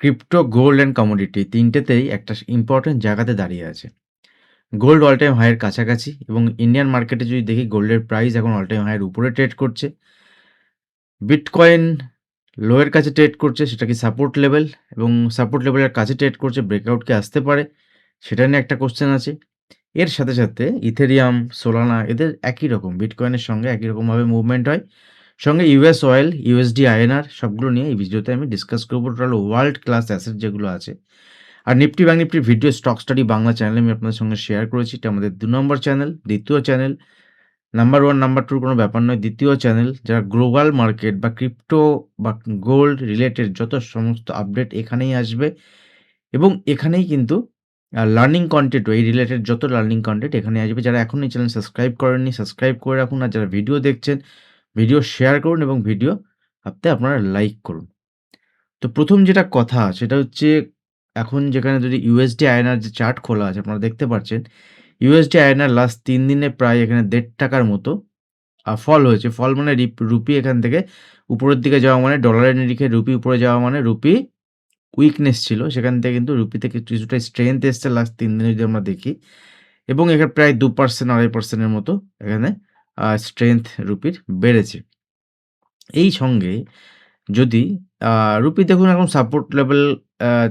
Crypto, gold and commodity ৩ টেতেই একটা important জায়গাতে দাঁড়িয়ে আছে। গোল্ড অল টাইম হাই এর কাছাকাছি এবং ইন্ডিয়ান মার্কেটে যদি দেখি গোল্ডের প্রাইস এখন অল টাইম হাই এর উপরে ট্রেড করছে। বিটকয়েন লো এর কাছে ট্রেড করছে, সেটা কি সাপোর্ট লেভেল? এবং সাপোর্ট লেভেলের কাছে ট্রেড করছে, ব্রেকআউট কি আসতে পারে? সেটা নিয়ে একটা কোয়েশ্চেন আছে। এর সাথে ইথেরিয়াম, সোলানা এদের একই রকম বিটকয়েনের সঙ্গে একই রকমভাবে মুভমেন্ট হয়। সঙ্গে ইউএস অয়েল, ইউএসডি, আইএনআর সবগুলো নিয়ে এই ভিডিওতে আমি ডিসকাস করব টোটাল ওয়ার্ল্ড ক্লাস অ্যাসেট যেগুলো আছে। আর নিফটি ব্যাংক নিফটির ভিডিও স্টক স্টাডি বাংলা চ্যানেলে আমি আপনাদের সঙ্গে শেয়ার করেছি। এটা আমাদের ২ নম্বর চ্যানেল, দ্বিতীয় চ্যানেল। নাম্বার 1, নাম্বার 2 র কোনো ব্যাপার নয়। দ্বিতীয় চ্যানেল যারা গ্লোবাল মার্কেট বা ক্রিপ্টো বা গোল্ড রিলেটেড যত সমস্ত আপডেট এখানেই আসবে এবং এখানেই কিন্তু লার্নিং কনটেন্ট এই রিলেটেড যত লার্নিং কনটেন্ট এখানে আসবে। যারা এখনো এই চ্যানেল সাবস্ক্রাইব করেননি, সাবস্ক্রাইব করে রাখুন। আর যারা ভিডিও দেখছেন, ভিডিও শেয়ার করুন এবং ভিডিও আপনারা লাইক করুন। তো ১ম যেটা কথা সেটা হচ্ছে এখন যেখানে যদি ইউএসডি আইএনআর যে চার্ট খোলা আছে আপনারা দেখতে পাচ্ছেন, ইউএসডি আইএনআর লাস্ট ৩ দিনে প্রায় এখানে ৳১.৫ মতো ফল হয়েছে। ফল মানে রুপি এখান থেকে উপরের দিকে যাওয়া মানে ডলারের নিরিখে রুপি উপরে যাওয়া মানে রুপি উইকনেস ছিল। সেখান থেকে কিন্তু রুপিতে কিছুটা স্ট্রেংথ এসছে লাস্ট ৩ দিনে যদি আমরা দেখি এবং এখানে প্রায় ২% ২.৫% এর মতো এখানে স্ট্রেংথ রুপির বেড়েছে। এই সঙ্গে যদি আ রুপি দেখুন এখন সাপোর্ট লেভেল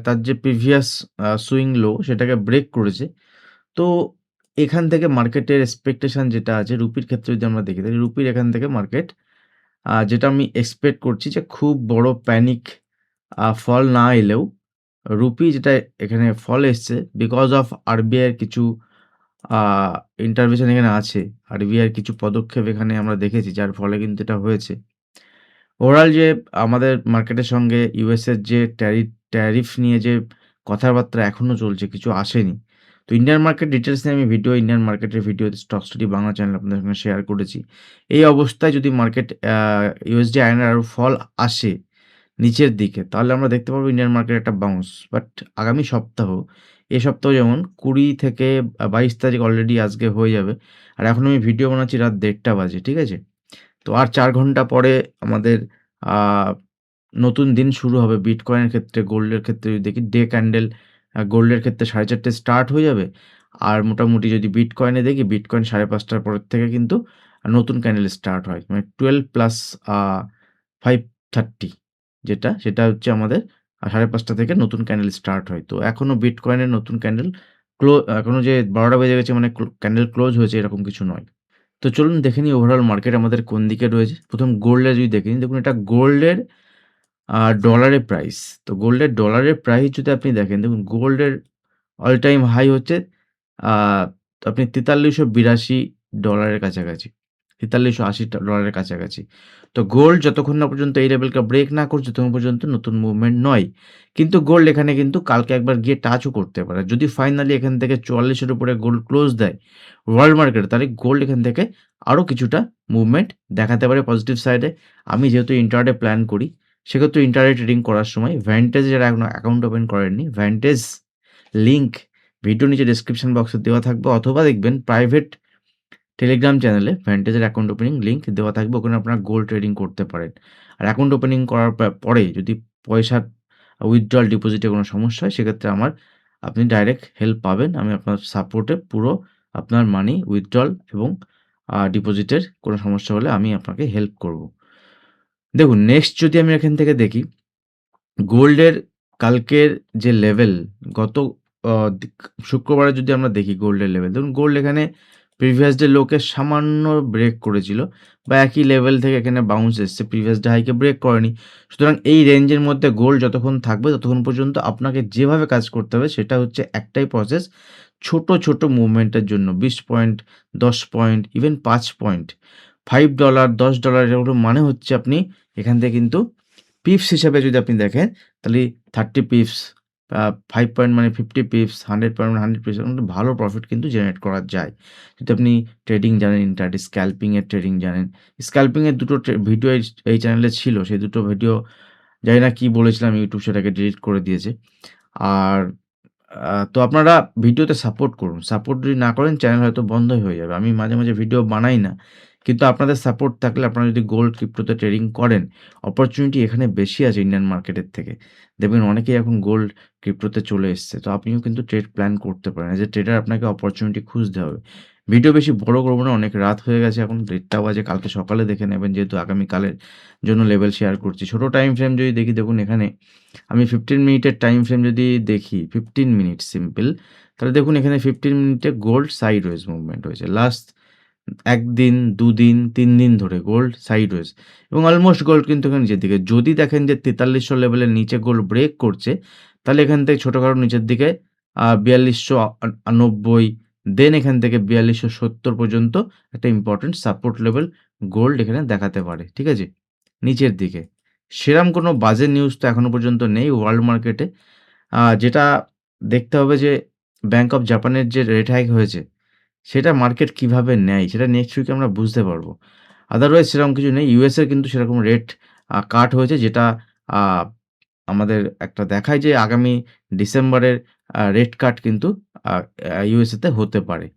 তার যে প্রিভিয়াস সুইং লো সেটাকে ব্রেক করেছে। তো এখান থেকে মার্কেটের এক্সপেকটেশন যেটা আছে রুপির ক্ষেত্রে যদি আমরা দেখি তাহলে রুপির এখান থেকে মার্কেট যেটা আমি এক্সপেক্ট করছি যে খুব বড় প্যানিক ফল না এলেও রুপি যেটা এখানে ফল এসছে বিকজ অফ আরবিআই এর কিছু আ ইন্টারভেনশন এখানে আছে। আরবিআই এর কিছু পদক্ষেপ এখানে আমরা দেখেছি যার ফলে কিন্তু এটা হয়েছে। ওভারঅল যে আমাদের মার্কেটের সঙ্গে ইউএসএর যে ট্যারিফ নিয়ে যে কথাবার্তা এখনো চলছে, কিছু আসেনি। তো ইন্ডিয়ান মার্কেট ডিটেইলস নিয়ে আমি ইন্ডিয়ান মার্কেটের ভিডিও স্টক স্টাডি বাংলা চ্যানেলে আপনাদের সঙ্গে শেয়ার করেছি। এই অবস্থায় যদি মার্কেট ইউএসডি আইএনআর আরও ফল আসে নিচের দিকে, তাহলে আমরা দেখতে পারবো ইন্ডিয়ান মার্কেট একটা বাউন্স। বাট আগামী সপ্তাহ, এ সপ্তাহ যেমন ২০ থেকে ২২ তারিখ অলরেডি আজকে হয়ে যাবে। আর এখন আমি ভিডিও বানাচ্ছি রাত ১:৩০ বাজে, ঠিক আছে? তো আর ৪ ঘন্টা পরে আমাদের আ নতুন দিন শুরু হবে বিটকয়েনের ক্ষেত্রে, গোল্ডের ক্ষেত্রে যদি দেখি ডে ক্যান্ডেল গোল্ডের ক্ষেত্রে ৫:৩০ স্টার্ট হয়ে যাবে। আর মোটামুটি যদি বিটকয়েনে দেখি বিটকয়েন ৫:৩০ টার পরের থেকে কিন্তু নতুন ক্যান্ডেল স্টার্ট হয়। মানে ১২ প্লাস আ 5:৩০ যেটা সেটা হচ্ছে আমাদের ৫:৩০ থেকে নতুন ক্যান্ডেল স্টার্ট হয়। তো এখনো বিটকয়েনের নতুন ক্যান্ডেল এখনো যে ১২টা বেজে গেছে মানে ক্যান্ডেল ক্লোজ হয়েছে এরকম কিছু নয়। তো চলুন দেখে নিই ওভারঅল মার্কেট আমাদের কোন দিকে রয়েছে। ১ম গোল্ডে যদি দেখে নিই, দেখুন এটা গোল্ডের ডলারে প্রাইস। তো গোল্ডের ডলারের প্রাইস যদি আপনি দেখেন, দেখুন গোল্ডের অল টাইম হাই হচ্ছে আ আপনি $৪৩৮২ কাছাকাছি। $৪৩৮০ কাছাকাছি। তো গোল্ড যতক্ষণ না পর্যন্ত এই লেভেলকে ব্রেক না করছে ততক্ষণ পর্যন্ত নতুন মুভমেন্ট নয়। কিন্তু গোল্ড এখানে কিন্তু কালকে একবার গিয়ে টাচও করতে পারে। যদি ফাইনালি এখান থেকে ৪৪ এর উপরে গোল্ড ক্লোজ দেয় ওয়ার্ল্ড মার্কেটে, তাহলে গোল্ড এখান থেকে আরো কিছুটা মুভমেন্ট দেখাতে পারে পজিটিভ সাইডে। আমি যেহেতু ইন্ট্রাডে প্ল্যান করি, সেক্ষেত্রে ইন্ট্রাডে ট্রেডিং করার সময় ভ্যান্টেজ যারা এখনো অ্যাকাউন্ট ওপেন করেননি, ভ্যান্টেজ লিংক ভিডিও নিচে ডেসক্রিপশন বক্সে দেওয়া থাকবে অথবা দেখবেন প্রাইভেট টেলিগ্রাম চ্যানেলে ভ্যান্টেজের অ্যাকাউন্ট ওপেনিং লিংক দেওয়া থাকবে। ওখানে আপনারা গোল্ড ট্রেডিং করতে পারেন। আর অ্যাকাউন্ট ওপেনিং করার পরে যদি পয়সার উইথড্রয়াল ডিপোজিটে কোনো সমস্যা হয় সেক্ষেত্রে আপনি ডাইরেক্ট হেল্প পাবেন। আমি আপনার সাপোর্টে পুরো আপনার মানি উইথড্রয়াল এবং ডিপোজিটের কোনো সমস্যা হলে আমি আপনাকে হেল্প করব। দেখুন নেক্সট যদি আমি এখান থেকে দেখি গোল্ডের কালকের যে লেভেল গত আ দিক শুক্রবারে যদি আমরা দেখি গোল্ডের লেভেল, দেখুন গোল্ড এখানে প্রিভিয়াস ডে লোকে সামান্য ব্রেক করেছিল বা একই লেভেল থেকে এখানে বাউন্স এসছে। প্রিভিয়াস ডে হাইকে ব্রেক করেনি। সুতরাং এই রেঞ্জের মধ্যে গোল্ড যতক্ষণ থাকবে ততক্ষণ পর্যন্ত আপনাকে যেভাবে কাজ করতে হবে সেটা হচ্ছে একটাই প্রসেস। ছোট মুভমেন্টের জন্য ২০ পয়েন্ট, ১০ পয়েন্ট, ইভেন ৫ পয়েন্ট, $5, $10 এগুলো মানে হচ্ছে আপনি এখান থেকে কিন্তু পিপস হিসাবে যদি আপনি দেখেন তাহলে 30 পিপস, 5 পয়েন্ট মানে 50 পিপস, 100 পয়েন্ট মানে 100 পিপস এরকম কিন্তু ভালো প্রফিট কিন্তু জেনারেট করা যায়। যদি আপনি ট্রেডিং জানেন, ইন্ট্রাডে স্ক্যালপিং এর ট্রেডিং জানেন। স্ক্যালপিং এর দুটো ভিডিও এই চ্যানেলে ছিল। সেই দুটো ভিডিও জানি না কি বলেছিলাম YouTube সেটাকে ডিলিট করে দিয়েছে। আর তো আপনারা ভিডিওতে সাপোর্ট করুন। সাপোর্ট যদি না করেন চ্যানেল হয়তো বন্ধই হয়ে যাবে। আমি মাঝে ভিডিও বানাই না। কিন্তু আপনাদের সাপোর্ট থাকলে আপনারা যদি গোল্ড ক্রিপ্টোতে ট্রেডিং করেন, অপরচুনিটি এখানে বেশি আছে ইন্ডিয়ান মার্কেটের থেকে। দেখবেন অনেকেই এখন গোল্ড ক্রিপ্টোতে চলে এসছে। তো আপনিও কিন্তু ট্রেড প্ল্যান করতে পারেন। এজ এ ট্রেডার আপনাকে অপরচুনিটি খুঁজতে হবে। ভিডিও বেশি বড় করব না, অনেক রাত হয়ে গেছে এখন ১:৩০ বাজে। কালকে সকালে দেখে নেবেন যেহেতু আগামীকালের জন্য লেভেল শেয়ার করছি। ছোট টাইম ফ্রেম যদি দেখি, দেখুন এখানে আমি 15 মিনিটের টাইম ফ্রেম যদি দেখি, 15 মিনিট সিম্পল, তাহলে দেখুন এখানে 15 মিনিটে গোল্ড সাইডওয়েজ মুভমেন্ট হয়েছে। লাস্ট ১ দিন, ২ দিন, ৩ দিন ধরে গোল্ড সাইডওয়েজ এবং অলমোস্ট গোল্ড কিন্তু এখানে নিচের দিকে। যদি দেখেন যে ৪৩০০ লেভেলের নিচে গোল্ড ব্রেক করছে, তাহলে এখান থেকে ছোটখাটো নিচের দিকে ৪২৯০ দেন এখান থেকে ৪২৭০ পর্যন্ত একটা ইম্পোর্টেন্ট সাপোর্ট লেভেল গোল্ড এখানে দেখাতে পারে। ঠিক আছে? নিচের দিকে। সেরম কোনো বাজে নিউজ তো এখনো পর্যন্ত নেই ওয়ার্ল্ড মার্কেটে। যেটা দেখতে হবে যে ব্যাংক অফ জাপানের যে রেট হাইক হয়েছে, সেটা মার্কেট কিভাবে নেয় সেটা নেক্সট উইকে আমরা বুঝতে পারবো। আদারওয়াইজ সেরকম কিছু নেই। ইউএসএ কিন্তু সেরকম রেট কাট হয়েছে যেটা আ আমাদের একটা দেখায় যে আগামী ডিসেম্বরের রেট কাট কিন্তু আ আ ইউএসএ তে হতে পারে।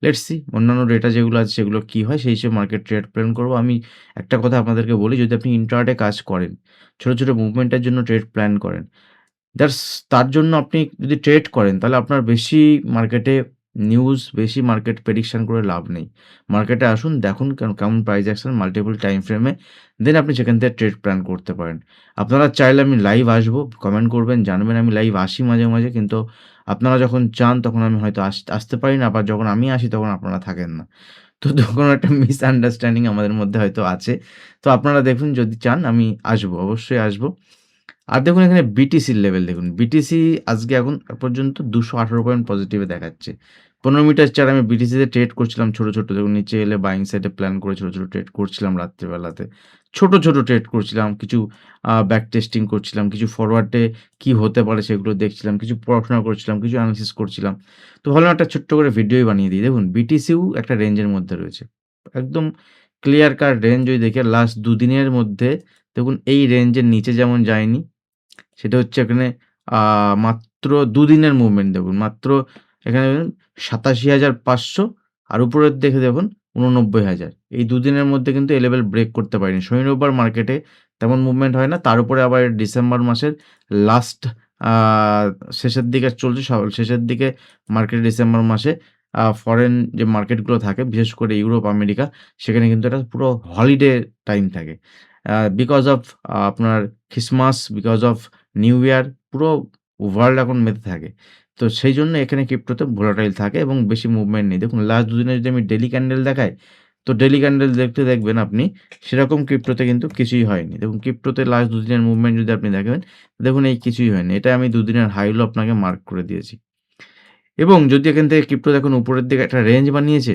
লেটস সি অন্যান্য ডেটা যেগুলো আছে সেগুলো কি হয় সেই হিসেবে মার্কেট ট্রেড প্ল্যান করব। আমি একটা কথা আপনাদেরকে বলি, যদি আপনি ইন্ট্রাডে কাজ করেন, ছোট, ছোট মুভমেন্টের জন্য ট্রেড প্ল্যান করেন, দ্যাটস তার জন্য আপনি যদি ট্রেড করেন তাহলে আপনার বেশি মার্কেটে নিউজ, বেশি মার্কেট প্রেডিকশন করে লাভ নেই। মার্কেটে আসুন, দেখুন কেমন প্রাইস অ্যাকশন মাল্টিপল টাইম ফ্রেমে, দেন আপনি সেখান থেকে ট্রেড প্ল্যান করতে পারেন। আপনারা চাইলে আমি লাইভ আসবো, কমেন্ট করবেন, জানবেন আমি লাইভ আসি মাঝে, মাঝে। কিন্তু আপনারা যখন চান তখন আমি হয়তো আসতে পারি না, আবার যখন আমি আসি তখন আপনারা থাকেন না। তো তখন একটা মিসআন্ডারস্ট্যান্ডিং আমাদের মধ্যে হয়তো আছে। তো আপনারা দেখুন যদি চান আমি আসবো, অবশ্যই আসবো। আর দেখুন এখানে বিটিসির লেভেল দেখুন। বিটিসি আজকে এখন পর্যন্ত ২১৮ পয়েন্ট পজিটিভে দেখাচ্ছে। ১৫ মিটার চার্ট আমি বিটিসিতে ট্রেড করছিলাম ছোট, ছোট। দেখুন নিচে এলে বাইং সাইডে প্ল্যান করে ছোট, ছোট ট্রেড করছিলাম রাত্রিবেলাতে। ছোট, ছোট ট্রেড করছিলাম। কিছু ব্যাক টেস্টিং করছিলাম। কিছু ফরওয়ার্ডে কি হতে পারে সেগুলো দেখছিলাম। কিছু পড়াশোনা করছিলাম। কিছু অ্যানালিসিস করছিলাম। তো ভাবলাম একটা ছোট্ট করে ভিডিওই বানিয়ে দিই। দেখুন বিটিসিও একটা রেঞ্জের মধ্যে রয়েছে। একদম ক্লিয়ার কাট রেঞ্জ যদি দেখি লাস্ট ২ দিনের মধ্যে দেখুন এই রেঞ্জের নিচে যেমন যায়নি, সেটা হচ্ছে এখানে আ মাত্র ২ দিনের মুভমেন্ট দেখুন। মাত্র এখানে ৮৭,৫০০ আর উপরের দিকে দেখুন ৮৯,০০০। এই ২ দিনের মধ্যে কিন্তু এই লেভেল ব্রেক করতে পারেনি। শনি, রোববার মার্কেটে তেমন মুভমেন্ট হয় না। তার উপরে আবার ডিসেম্বর মাসের লাস্ট আ শেষের দিকে চলছে, শেষের দিকে মার্কেট ডিসেম্বর মাসে ফরেন যে মার্কেটগুলো থাকে বিশেষ করে ইউরোপ, আমেরিকা, সেখানে কিন্তু একটা পুরো হলিডে টাইম থাকে। বিকজ অফ আপনার Christmas, because of new year, পুরো ওয়ার্ল্ড এখন মেতে থাকে। তো সেইজন্য এখানে ক্রিপ্টোতে ভোলাটাইল থাকে এবং বেশি মুভমেন্ট নেই। দেখুন লাস্ট ২ দিনে যদি আমি ডেইলি ক্যান্ডেল দেখাই, তো ডেইলি ক্যান্ডেল দেখতে দেখবেন আপনি সেরকম ক্রিপ্টোতে কিন্তু কিছুই হয়নি। দেখুন ক্রিপ্টোতে লাস্ট ২ দিনের মুভমেন্ট যদি আপনি দেখেন, দেখুন এই কিছুই হয়নি। এটা আমি ২ দিনের হাই লো আপনাকে মার্ক করে দিয়েছি। এবং যদি এখান থেকে ক্রিপ্টো দেখুন উপরের দিকে একটা রেঞ্জ বানিয়েছে,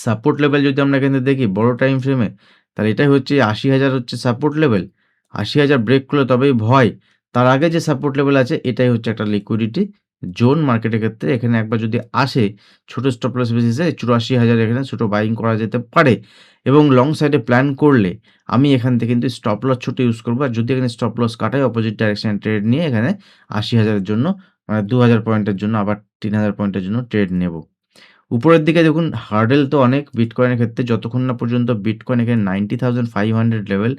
সাপোর্ট লেভেল যদি আমরা এখানে দেখি বড় টাইম ফ্রেমে, তাহলে এটাই হচ্ছে ৮০,০০০ হচ্ছে সাপোর্ট লেভেল। ৮০,০০০ ব্রেক করলে তবেই ভয়। তার আগে যে সাপোর্ট লেভেল আছে এটাই হচ্ছে একটা লিকুইডিটি জোন মার্কেটের ক্ষেত্রে। এখানে একবার যদি আসে ছোট স্টপ লস বেসিসে ৮৪,০০০ এখানে ছোট বাইং করা যেতে পারে এবং লং সাইডে প্ল্যান করলে আমি এখান থেকে কিন্তু স্টপ লস ছোট ইউজ করব। আর যদি এখানে স্টপ লস কাটাই অপোজিট ডাইরেকশন ট্রেড নিয়ে এখানে ৮০,০০০ এর জন্য ২,০০০ পয়েন্টের জন্য আবার ৩,০০০ পয়েন্টের জন্য ট্রেড নেব। উপরের দিকে দেখুন হার্ডেল তো অনেক বিটকয়েনের ক্ষেত্রে যতক্ষণ না পর্যন্ত বিটকয়েন এখানে 90,500 লেভেল,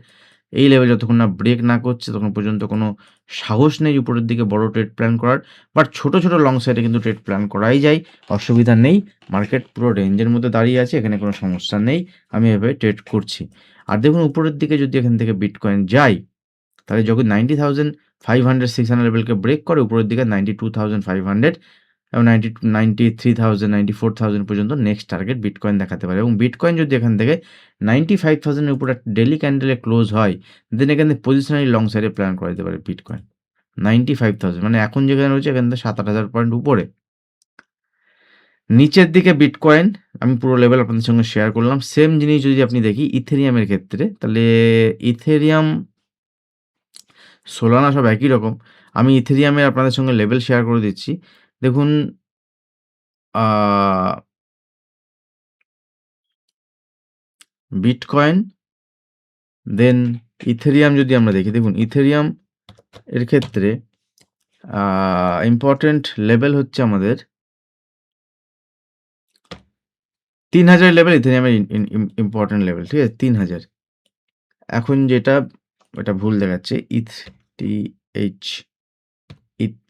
এই লেভেল যতক্ষণ না ব্রেক না করছে ততক্ষণ পর্যন্ত কোনো সাহস নেই উপরের দিকে বড় ট্রেড প্ল্যান করার। বাট ছোট, ছোট লং সাইডে কিন্তু ট্রেড প্ল্যান করাই যায়। অসুবিধা নেই। মার্কেট পুরো রেঞ্জের মধ্যে দাঁড়িয়ে আছে। এখানে কোনো সমস্যা নেই। আমি এভাবে ট্রেড করছি। আর দেখুন উপরের দিকে যদি এখান থেকে বিটকয়েন যায়, তাহলে যখন 90,500 600 লেভেলকে ব্রেক করে উপরের দিকে 92,500 এবং 93,000 94,000 পর্যন্ত নেক্সট টার্গেট বিটকয়েন দেখাতে পারে এবং বিটকয়েন যদি এখান থেকে 95,000 এর উপরে একটা ডেইলি ক্যান্ডেলে ক্লোজ হয়, দেন এখানে পজিশনারি লং সাইডে প্ল্যান করা যেতে পারে বিটকয়েন। 95,000 মানে এখন যেখানে রয়েছে এখান থেকে ৭,০০০ পয়েন্ট উপরে। নিচের দিকে বিটকয়েন আমি পুরো লেভেল আপনাদের সঙ্গে শেয়ার করলাম। সেম জিনিস যদি আপনি দেখি ইথেরিয়ামের ক্ষেত্রে, তাহলে ইথেরিয়াম, সোলানা সব একই রকম। আমি ইথেরিয়ামের আপনাদের সঙ্গে লেভেল শেয়ার করে দিচ্ছি। দেখুন আ বিটকয়েন দেন ইথেরিয়াম যদি আমরা দেখি, দেখুন ইথেরিয়াম এর ক্ষেত্রে ইম্পোর্টেন্ট লেভেল হচ্ছে আমাদের 3000 লেভেল ইথেরিয়ামের ইম্পোর্টেন্ট লেভেল, ঠিক আছে? 3000। এখন যেটা এটা ভুল দেখাচ্ছে ETH, ইথ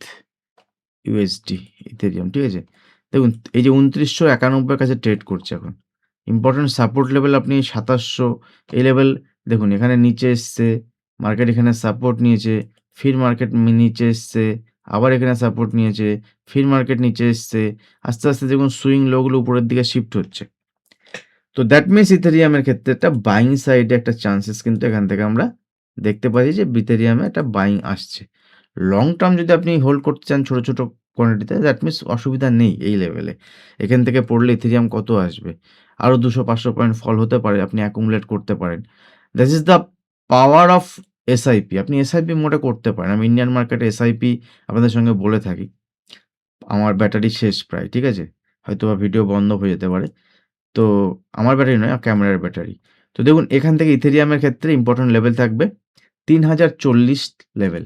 USD, ইথেরিয়াম, ঠিক আছে? দেখুন এই যে ২৯৯১ এর কাছে ট্রেড করছে এখন। ইম্পোর্টেন্ট সাপোর্ট লেভেল আপনি ২৭০০, এই লেভেল দেখুন এখানে নিচে এসছে, মার্কেট এখানে সাপোর্ট নিয়েছে, ফির মার্কেট নিচে এসছে, আবার এখানে সাপোর্ট নিয়েছে, ফির মার্কেট নিচে এসছে। আস্তে, আস্তে দেখুন সুইং লো গুলো উপরের দিকে শিফট হচ্ছে। তো দ্যাট মিনস ইথেরিয়ামের ক্ষেত্রে একটা বাইং সাইডে একটা চান্সেস কিন্তু এখান থেকে আমরা দেখতে পাচ্ছি যে ইথেরিয়ামে একটা বাইং আসছে। লং টার্ম যদি আপনি হোল্ড করতে চান ছোট, ছোট কোয়ান্টিটিতে দ্যাট মিনস অসুবিধা নেই এই লেভেলে। এখান থেকে পড়লে ইথেরিয়াম কত আসবে? আরো ২০০-৫০০ পয়েন্ট ফল হতে পারে। আপনি অ্যাকুমুলেট করতে পারেন। This is the power of SIP. আপনি এসআইপি মোডে করতে পারেন। আমি ইন্ডিয়ান মার্কেটে এসআইপি আপনাদের সঙ্গে বলে থাকি। আমার ব্যাটারি শেষ প্রায়, ঠিক আছে? হয়তোবা ভিডিও বন্ধ হয়ে যেতে পারে। তো আমার ব্যাটারি নয়, ক্যামেরার ব্যাটারি। তো দেখুন এখান থেকে ইথেরিয়ামের ক্ষেত্রে ইম্পোর্টেন্ট লেভেল থাকবে ৩০৪০ লেভেল।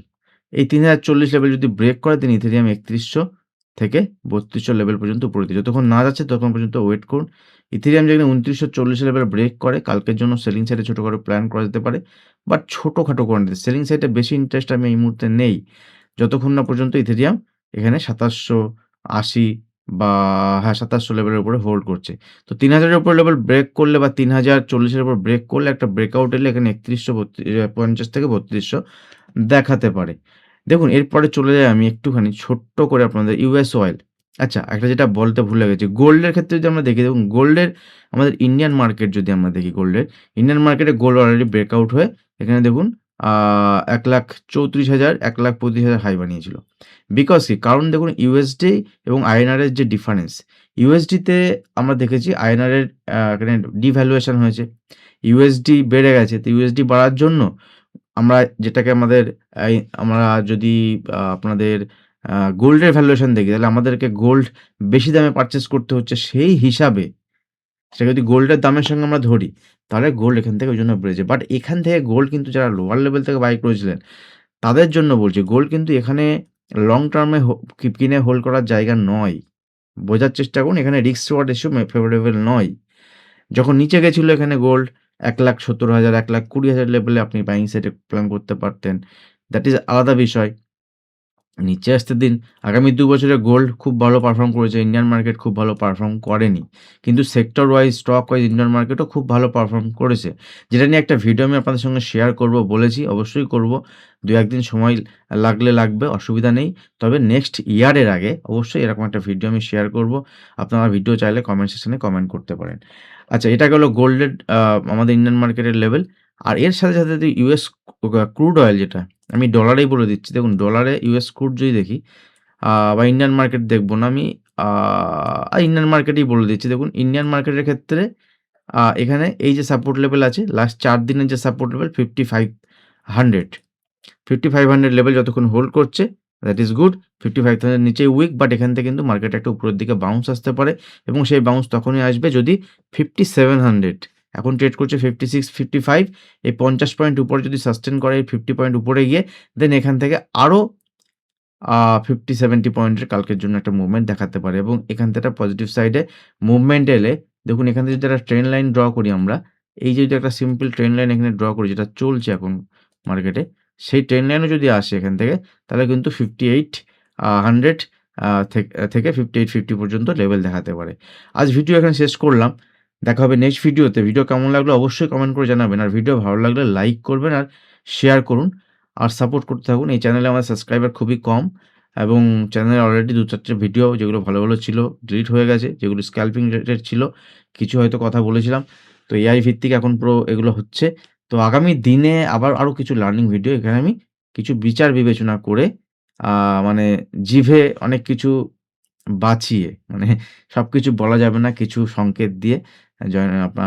এই ৩০৪০ লেভেল যদি ব্রেক করে দেন ইথেরিয়াম ৩১০০ থেকে ৩২০০ লেভেল পর্যন্ত উপরে দিয়ে যতক্ষণ না যাচ্ছে ততক্ষণ পর্যন্ত ওয়েট করুন। ইথেরিয়াম যেখানে ২৯৪০ লেভেল ব্রেক করে কালকের জন্য সেলিং সাইডে ছোটখাটো প্ল্যান করা যেতে পারে। বাট ছোটখাটো কোয়ান্টিটি সেলিং সাইডে বেশি ইন্টারেস্ট আমি এই মুহূর্তে নেই। যতক্ষণ না পর্যন্ত ইথেরিয়াম এখানে ২৭৮০ বা হ্যাঁ ২৭০০ লেভেলের উপরে হোল্ড করছে। তো ৩০০০ এর উপর লেভেল ব্রেক করলে বা ৩০৪০ এর উপর ব্রেক করলে একটা ব্রেকআউট এলে এখানে ৩১৫০ থেকে ৩২০০ দেখাতে পারে। দেখুন এরপরে চলে যাই আমি একটুখানি ছোট্ট করে আপনাদের ইউএস অয়েল। আচ্ছা একটা যেটা বলতে ভুলে গেছি, গোল্ডের ক্ষেত্রে যদি আমরা দেখি দেখুন গোল্ডের আমাদের ইন্ডিয়ান মার্কেট যদি আমরা দেখি গোল্ডের, ইন্ডিয়ান মার্কেটে গোল্ড অলরেডি ব্রেকআউট হয়ে এখানে দেখুন ১,৩৪,০০০, ১,৩৫,০০০ হাই বানিয়েছিল। বিকজ কি? কারণ দেখুন ইউএসডি এবং আইএনআর এর যে ডিফারেন্স, ইউএসডিতে আমরা দেখেছি আইএনআর এর এখানে ডিভ্যালুয়েশন হয়েছে। ইউএসডি বেড়ে গেছে। তো ইউএসডি বাড়ার জন্য আমরা যেটাকে আমাদের আমরা যদি আপনাদের গোল্ডের ভ্যালুয়েশন দেখি তাহলে আমাদেরকে গোল্ড বেশি দামে পারচেজ করতে হচ্ছে। সেই হিসাবে সেটা যদি গোল্ডের দামের সঙ্গে আমরা ধরি, তাহলে গোল্ড এখান থেকে ওইজন্য বেড়েছে। বাট এখান থেকে গোল্ড কিন্তু যারা লোয়ার লেভেল থেকে বাই করেছিলেন, তাদের জন্য বলছি গোল্ড কিন্তু এখানে লং টার্মে কিনে হোল্ড করার জায়গা নয়। বোঝার চেষ্টা করুন এখানে রিস্ক রিওয়ার্ড রেশিও ফেভারেবল নয়। যখন নিচে গেছিল এখানে গোল্ড ১,৭০,০০০, ১,২০,০০০ লেভেলে আপনি বাইং সাইডে প্ল্যান করতে পারতেন। দ্যাট ইস আলাদা বিষয়। নিচে আসতে দিন। আগামী ২ বছরে গোল্ড খুব ভালো পারফর্ম করেছে। ইন্ডিয়ান মার্কেট খুব ভালো পারফর্ম করেনি। কিন্তু sector wise, stock wise Indian মার্কেটও খুব ভালো পারফর্ম করেছে। যেটা নিয়ে একটা ভিডিও আমি আপনাদের সঙ্গে শেয়ার করব বলেছি। অবশ্যই করব। ২-১ দিন সময় লাগলে লাগবে, অসুবিধা নেই। তবে নেক্সট ইয়ারের আগে অবশ্যই এরকম একটা ভিডিও আমি শেয়ার করব। আপনারা ভিডিও চাইলে কমেন্ট সেকশনে কমেন্ট করতে পারেন। আচ্ছা এটা গেল গোল্ডের আমাদের ইন্ডিয়ান মার্কেটের লেভেল। আর এর সাথে, সাথে যদি ইউএস ক্রুড অয়েল যেটা আমি ডলারেই বলে দিচ্ছি। দেখুন ডলারে ইউএস ক্রুড যদি দেখি বা ইন্ডিয়ান মার্কেট দেখব না আমি ইন্ডিয়ান মার্কেটেই বলে দিচ্ছি। দেখুন ইন্ডিয়ান মার্কেটের ক্ষেত্রে এখানে এই যে সাপোর্ট লেভেল আছে লাস্ট ৪ দিনের যে সাপোর্ট লেভেল 5500 5500 লেভেল যতক্ষণ হোল্ড করছে দ্যাট ইস গুড। 55,000 নিচেই উইক বাট এখান থেকে কিন্তু মার্কেট একটা উপরের দিকে বাউন্স আসতে পারে এবং সেই বাউন্স তখনই আসবে যদি 5700 এখন ট্রেড করছে 56, 55 এই ৫০ পয়েন্ট উপরে যদি সাস্টেইন করে 50 পয়েন্ট উপরে গিয়ে দেন এখান থেকে আরো 50-70 পয়েন্টের কালকের জন্য একটা মুভমেন্ট দেখাতে পারে এবং এখান থেকে একটা পজিটিভ সাইডে মুভমেন্ট এলে দেখুন এখান থেকে যদি একটা ট্রেন্ড লাইন ড্র করি আমরা, এই যে যদি একটা সিম্পল ট্রেন্ড লাইন এখানে ড্র করি যেটা চলছে এখন মার্কেটে, সেই ট্রেন্ড লাইনও যদি আসে এখান থেকে তাহলে কিন্তু 58 100 থেকে 58-50 পর্যন্ত লেভেল দেখাতে পারে। আজ ভিডিও এখানে শেষ করলাম। দেখা হবে নেক্সট ভিডিওতে। ভিডিও কেমন লাগলো অবশ্যই কমেন্ট করে জানাবেন। আর ভিডিও ভালো লাগলে লাইক করবেন আর শেয়ার করুন। আর সাপোর্ট করতে থাকুন। এই চ্যানেলে আমার সাবস্ক্রাইবার খুবই কম এবং চ্যানেলে অলরেডি ২-৪ টে ভিডিও যেগুলো ভালো, ভালো ছিল ডিলিট হয়ে গেছে। যেগুলো স্ক্যালপিং রিলেটেড ছিল। কিছু হয়তো কথা বলেছিলাম। তো এআই ভিত্তিক এখন পুরো এগুলো হচ্ছে। তো আগামী দিনে আবার আরো কিছু লার্নিং ভিডিও এখানে আমি কিছু বিচার বিবেচনা করে আ মানে জিভে অনেক কিছু বাঁচিয়ে মানে সবকিছু বলা যাবে না কিছু সংকেত দিয়ে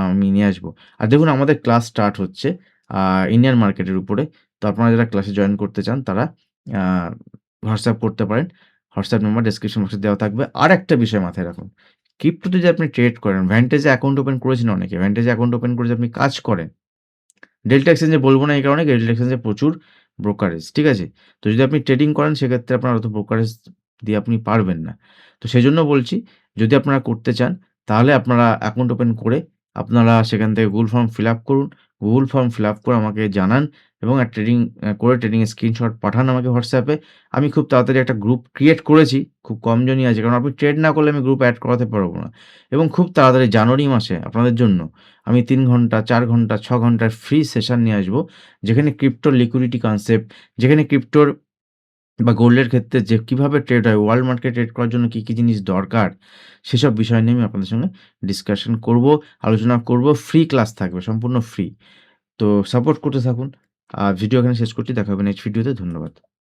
আমি নিয়ে আসবো। আর দেখুন আমাদের ক্লাস স্টার্ট হচ্ছে আ ইন্ডিয়ান মার্কেটের উপরে। তো আপনারা যারা ক্লাসে জয়েন করতে চান তারা আ হোয়াটসঅ্যাপ করতে পারেন। হোয়াটসঅ্যাপ নাম্বার ডেসক্রিপশন বক্সে দেওয়া থাকবে। আরেকটা বিষয় মাথায় রাখুন। ক্রিপ্টোতে যে আপনি ট্রেড করেন, ভ্যান্টেজে অ্যাকাউন্ট ওপেন করেছেন অনেকে। ভ্যান্টেজে অ্যাকাউন্ট ওপেন করে যে আপনি কাজ করেন। ডেল্টা এক্সচেঞ্জে বলব না এই কারণে ডেল্টা এক্সচেঞ্জে প্রচুর ব্রোকারেজ, ঠিক আছে? তো যদি আপনি ট্রেডিং করেন সেক্ষেত্রে আপনার অত ব্রোকারেজ দিয়ে আপনি পারবেন না। তো সেজন্য বলছি যদি আপনারা করতে চান তাহলে আপনারা অ্যাকাউন্ট ওপেন করে আপনারা সেখান থেকে Google ফর্ম ফিল আপ করুন। Google ফর্ম ফিল আপ করে আমাকে জানান এবং ট্রেডিং এর স্ক্রিনশট পাঠান আমাকে WhatsApp এ। আমি খুব তাড়াতাড়ি একটা গ্রুপ ক্রিয়েট করেছি। খুব কম জনই আছে। কারণ আপনি ট্রেড না করলে আমি গ্রুপ এড করাতে পারব না। এবং খুব তাড়াতাড়ি জানুয়ারি মাসে আপনাদের জন্য আমি ৩ ঘন্টা, ৪ ঘন্টা, ৬ ঘন্টার ফ্রি সেশন নিয়ে আসবো। যেখানে ক্রিপ্টোর লিকুইডিটি কনসেপ্ট, যেখানে ক্রিপ্টোর বা গোল্ডের ক্ষেত্রে যে কিভাবে ট্রেড হয়, ওয়ার্ল্ড মার্কেট ট্রেড করার জন্য কি জিনিস দরকার, সেসব বিষয় নিয়ে আমি আপনাদের সঙ্গে ডিসকাশন করব, আলোচনা করব। ফ্রি ক্লাস থাকবে, সম্পূর্ণ ফ্রি। তো সাপোর্ট করতে থাকুন। ভিডিও এখানে শেষ করছি। দেখা হবে নেক্সট ভিডিওতে। ধন্যবাদ।